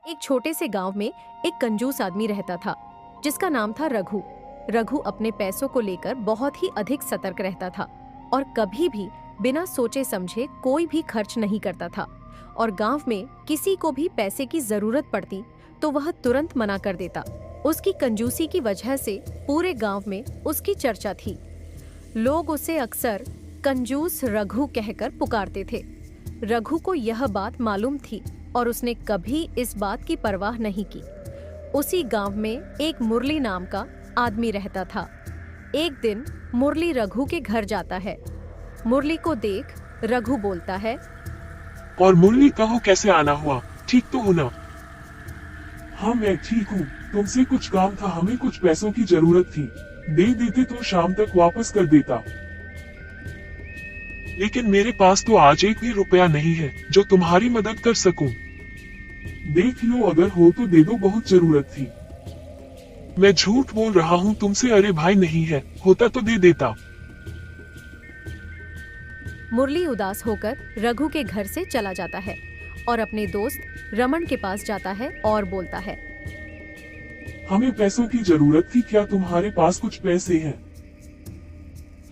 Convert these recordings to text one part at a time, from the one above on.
एक छोटे से गांव में एक कंजूस आदमी रहता था जिसका नाम था रघु। रघु अपने पैसों को लेकर बहुत ही अधिक सतर्क रहता था और कभी भी बिना सोचे समझे कोई भी खर्च नहीं करता था। और गांव में किसी को भी पैसे की जरूरत पड़ती तो वह तुरंत मना कर देता। उसकी कंजूसी की वजह से पूरे गांव में उसकी चर्चा थी। लोग उसे अक्सर कंजूस रघु कहकर पुकारते थे। रघु को यह बात मालूम थी और उसने कभी इस बात की परवाह नहीं की। उसी गांव में एक मुरली नाम का आदमी रहता था। एक दिन मुरली रघु के घर जाता है। मुरली को देख रघु बोलता है, और मुरली कहो कैसे आना हुआ, ठीक तो हो ना? हाँ मैं ठीक हूँ। तुमसे कुछ काम था, हमें कुछ पैसों की जरूरत थी। दे देते तो शाम तक वापस कर देता। लेकिन मेरे पास तो आज एक भी रुपया नहीं है जो तुम्हारी मदद कर सकूं। देख लो, अगर हो तो दे दो, बहुत जरूरत थी। मैं झूठ बोल रहा हूँ तुमसे, अरे भाई नहीं है, होता तो दे देता। मुरली उदास होकर रघु के घर से चला जाता है और अपने दोस्त रमन के पास जाता है और बोलता है, हमें पैसों की जरूरत थी, क्या तुम्हारे पास कुछ पैसे हैं?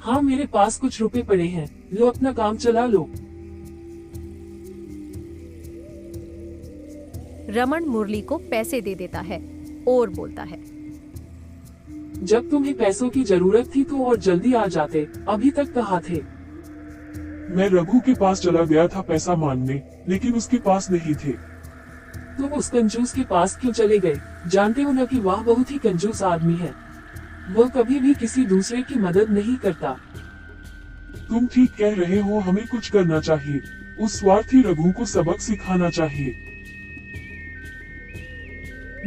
हाँ मेरे पास कुछ रुपए पड़े हैं, लो अपना काम चला लो। रमन मुरली को पैसे दे देता है और बोलता है, जब तुम्हें पैसों की जरूरत थी तो और जल्दी आ जाते, अभी तक कहाँ थे? मैं रघु के पास चला गया था पैसा मांगने, लेकिन उसके पास नहीं थे। तुम उस कंजूस के पास क्यों चले गए? जानते हो ना कि वह बहुत ही कंजूस आदमी है। वह कभी भी किसी दूसरे की मदद नहीं करता। तुम ठीक कह रहे हो, हमें कुछ करना चाहिए। उस स्वार्थी रघु को सबक सिखाना चाहिए।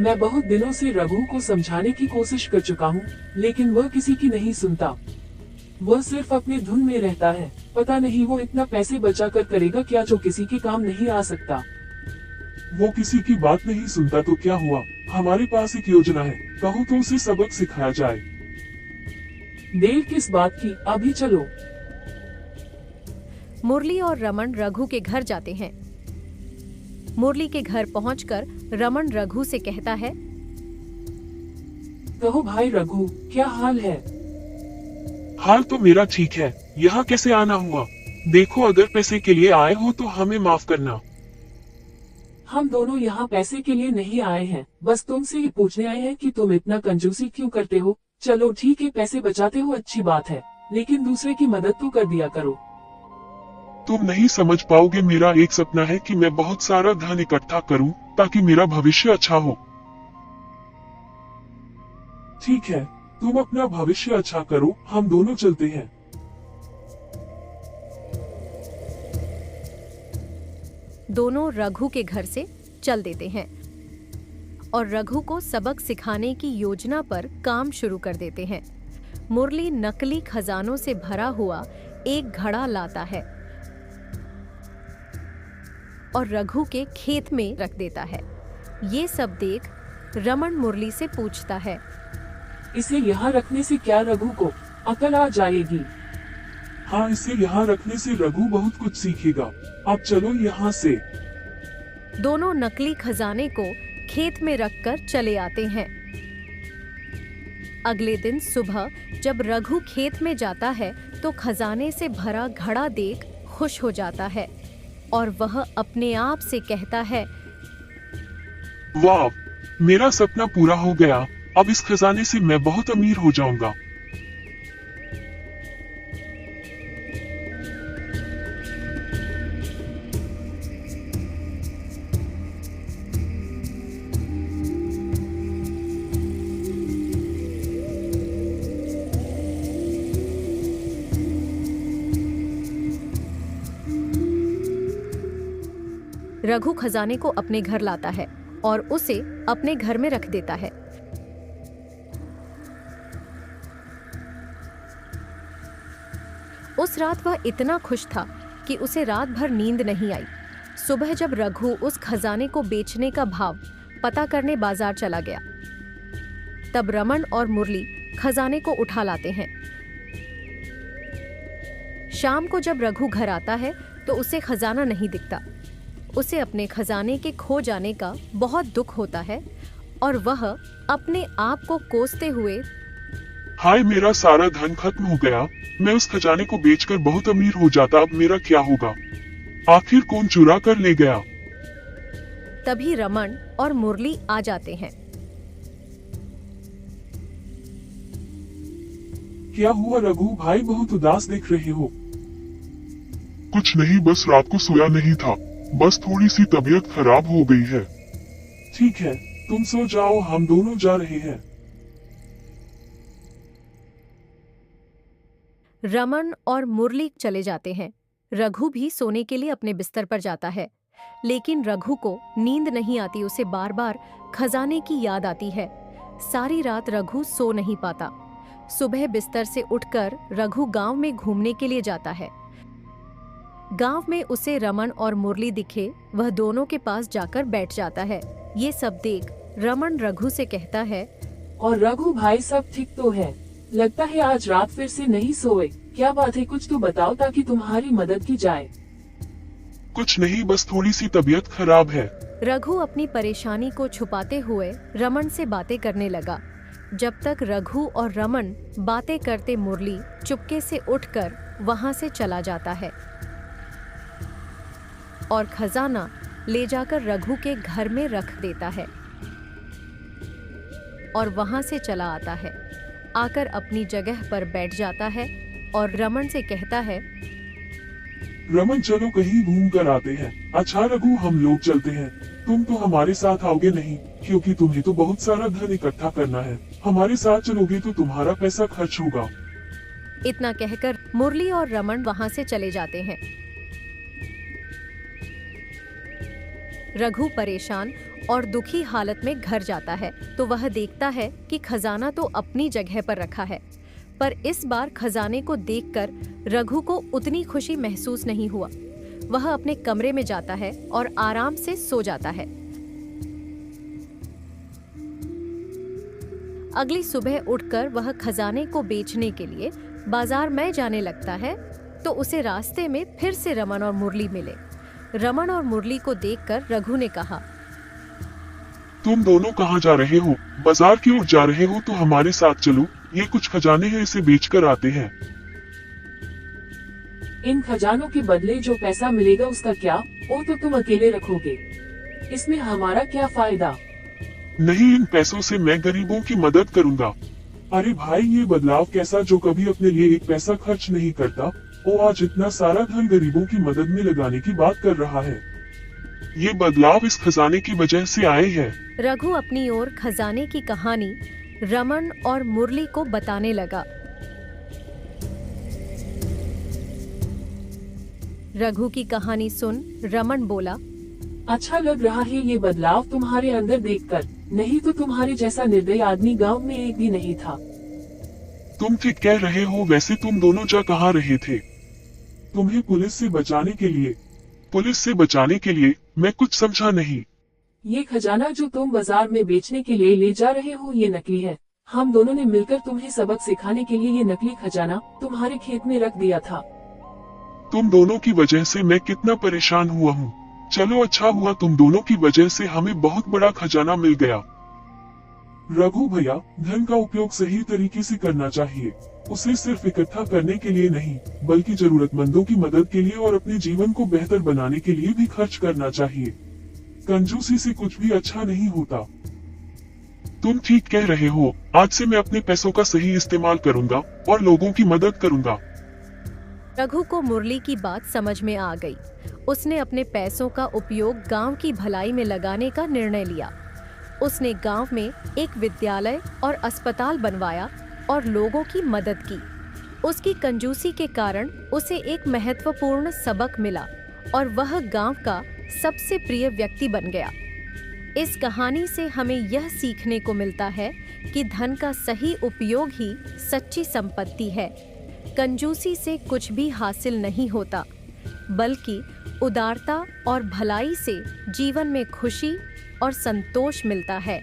मैं बहुत दिनों से रघु को समझाने की कोशिश कर चुका हूँ, लेकिन वह किसी की नहीं सुनता। वह सिर्फ अपने धुन में रहता है। पता नहीं वो इतना पैसे बचा कर करेगा क्या जो किसी के काम नहीं आ सकता। वो किसी की बात नहीं सुनता तो क्या हुआ? हमारे पास एक योजना है, कहो तो उसे सबक सिखाया जाए। देर किस बात की, अभी चलो। मुरली और रमन रघु के घर जाते हैं। मुरली के घर पहुंचकर रमन रघु से कहता है, कहो भाई रघु, क्या हाल है? हाल तो मेरा ठीक है, यहाँ कैसे आना हुआ? देखो, अगर पैसे के लिए आए हो तो हमें माफ करना। हम दोनों यहाँ पैसे के लिए नहीं आए हैं, बस तुमसे ये पूछने आए हैं कि तुम इतना कंजूसी क्यों करते हो। चलो ठीक है, पैसे बचाते हो अच्छी बात है, लेकिन दूसरे की मदद तो कर दिया करो। तुम नहीं समझ पाओगे, मेरा एक सपना है कि मैं बहुत सारा धन इकट्ठा करूं ताकि मेरा भविष्य अच्छा हो। ठीक है, तुम अपना भविष्य अच्छा करो, हम दोनों चलते हैं। दोनों रघु के घर से चल देते हैं और रघु को सबक सिखाने की योजना पर काम शुरू कर देते हैं। मुरली नकली खजानों से भरा हुआ एक घड़ा लाता है और रघु के खेत में रख देता है। ये सब देख रमन मुरली से पूछता है, इसे यहाँ रखने से क्या रघु को अकल आ जाएगी? हाँ, इसे यहाँ रखने से रघु बहुत कुछ सीखेगा। अब चलो यहाँ से। दोनों नकली खजाने को खेत में रखकर चले आते हैं। अगले दिन सुबह जब रघु खेत में जाता है तो खजाने से भरा घड़ा देख खुश हो जाता है और वह अपने आप से कहता है, वाह, मेरा सपना पूरा हो गया। अब इस खजाने से मैं बहुत अमीर हो जाऊंगा। रघु खजाने को अपने घर लाता है और उसे अपने घर में रख देता है। उस रात वह इतना खुश था कि उसे रात भर नींद नहीं आई। सुबह जब रघु उस खजाने को बेचने का भाव पता करने बाजार चला गया, तब रमन और मुरली खजाने को उठा लाते हैं। शाम को जब रघु घर आता है तो उसे खजाना नहीं दिखता। उसे अपने खजाने के खो जाने का बहुत दुख होता है और वह अपने आप को कोसते हुए हाय, मेरा सारा धन खत्म हो गया। मैं उस खजाने को बेचकर बहुत अमीर हो जाता। अब मेरा क्या होगा? आखिर कौन चुरा कर ले गया? तभी रमन और मुरली आ जाते हैं। क्या हुआ रघु भाई, बहुत उदास दिख रहे हो? कुछ नहीं, बस रात को सोया नहीं था। बस थोड़ी सी तबीयत खराब हो गई है। ठीक है, तुम सो जाओ, हम दोनों जा रहे हैं। रमन और मुरली चले जाते हैं। रघु भी सोने के लिए अपने बिस्तर पर जाता है, लेकिन रघु को नींद नहीं आती। उसे बार बार खजाने की याद आती है। सारी रात रघु सो नहीं पाता। सुबह बिस्तर से उठकर रघु गांव में घूमने के लिए जाता है। गांव में उसे रमन और मुरली दिखे। वह दोनों के पास जाकर बैठ जाता है। ये सब देख रमन रघु से कहता है, और रघु भाई सब ठीक तो है? लगता है आज रात फिर से नहीं सोए। क्या बात है, कुछ तो बताओ ताकि तुम्हारी मदद की जाए। कुछ नहीं, बस थोड़ी सी तबीयत खराब है। रघु अपनी परेशानी को छुपाते हुए रमन से बातें करने लगा। जब तक रघु और रमन बातें करते मुरली चुपके से उठकर वहां से चला जाता है और खजाना ले जाकर रघु के घर में रख देता है और वहां से चला आता है। आकर अपनी जगह पर बैठ जाता है और रमन से कहता है, रमन चलो कहीं घूम कर आते हैं। अच्छा रघु, हम लोग चलते हैं। तुम तो हमारे साथ आओगे नहीं, क्योंकि तुम्हें तो बहुत सारा धन इकट्ठा करना है। हमारे साथ चलोगे तो तुम्हारा पैसा खर्च होगा। इतना कहकर मुरली और रमन वहां से चले जाते हैं। रघु परेशान और दुखी हालत में घर जाता है तो वह देखता है कि खजाना तो अपनी जगह पर रखा है, पर इस बार खजाने को देखकर रघु को उतनी खुशी महसूस नहीं हुआ। वह अपने कमरे में जाता है और आराम से सो जाता है। अगली सुबह उठकर वह खजाने को बेचने के लिए बाजार में जाने लगता है तो उसे रास्ते में फिर से रमन और मुरली मिले। रमन और मुरली को देखकर रघु ने कहा, तुम दोनों कहाँ जा रहे हो? बाजार की ओर जा रहे हो तो हमारे साथ चलो। ये कुछ खजाने हैं, इसे बेचकर आते हैं। इन खजानों के बदले जो पैसा मिलेगा उसका क्या? वो तो तुम अकेले रखोगे। इसमें हमारा क्या फायदा? नहीं, इन पैसों से मैं गरीबों की मदद करूंगा। अरे भाई, ये बदलाव कैसा, जो कभी अपने लिए एक पैसा खर्च नहीं करता, वो आज इतना सारा धन गरीबों की मदद में लगाने की बात कर रहा है। ये बदलाव इस खजाने की वजह से आए हैं। रघु अपनी ओर खजाने की कहानी रमन और मुरली को बताने लगा। रघु की कहानी सुन रमन बोला, अच्छा लग रहा है ये बदलाव तुम्हारे अंदर देखकर। नहीं तो तुम्हारे जैसा निर्दयी आदमी गांव में एक भी नहीं था। तुम ठीक कह रहे हो। वैसे तुम दोनों जा कहाँ रहे थे? तुम्हें पुलिस से बचाने के लिए। पुलिस से बचाने के लिए? मैं कुछ समझा नहीं। ये खजाना जो तुम बाजार में बेचने के लिए ले जा रहे हो ये नकली है। हम दोनों ने मिलकर तुम्हें सबक सिखाने के लिए ये नकली खजाना तुम्हारे खेत में रख दिया था। तुम दोनों की वजह से मैं कितना परेशान हुआ हूँ। चलो अच्छा हुआ, तुम दोनों की वजह से हमें बहुत बड़ा खजाना मिल गया। रघु भैया, धन का उपयोग सही तरीके से करना चाहिए। उसे सिर्फ इकट्ठा करने के लिए नहीं, बल्कि जरूरतमंदों की मदद के लिए और अपने जीवन को बेहतर बनाने के लिए भी खर्च करना चाहिए। कंजूसी से कुछ भी अच्छा नहीं होता। तुम ठीक कह रहे हो। आज से मैं अपने पैसों का सही इस्तेमाल करूंगा और लोगों की मदद करूंगा। रघु को मुरली की बात समझ में आ गई। उसने अपने पैसों का उपयोग गांव की भलाई में लगाने का निर्णय लिया। उसने गांव में एक विद्यालय और अस्पताल बनवाया और लोगों की मदद की। उसकी कंजूसी के कारण उसे एक महत्वपूर्ण सबक मिला और वह गांव का सबसे प्रिय व्यक्ति बन गया। इस कहानी से हमें यह सीखने को मिलता है कि धन का सही उपयोग ही सच्ची संपत्ति है। कंजूसी से कुछ भी हासिल नहीं होता, बल्कि उदारता और भलाई से जीवन में खुशी और संतोष मिलता है।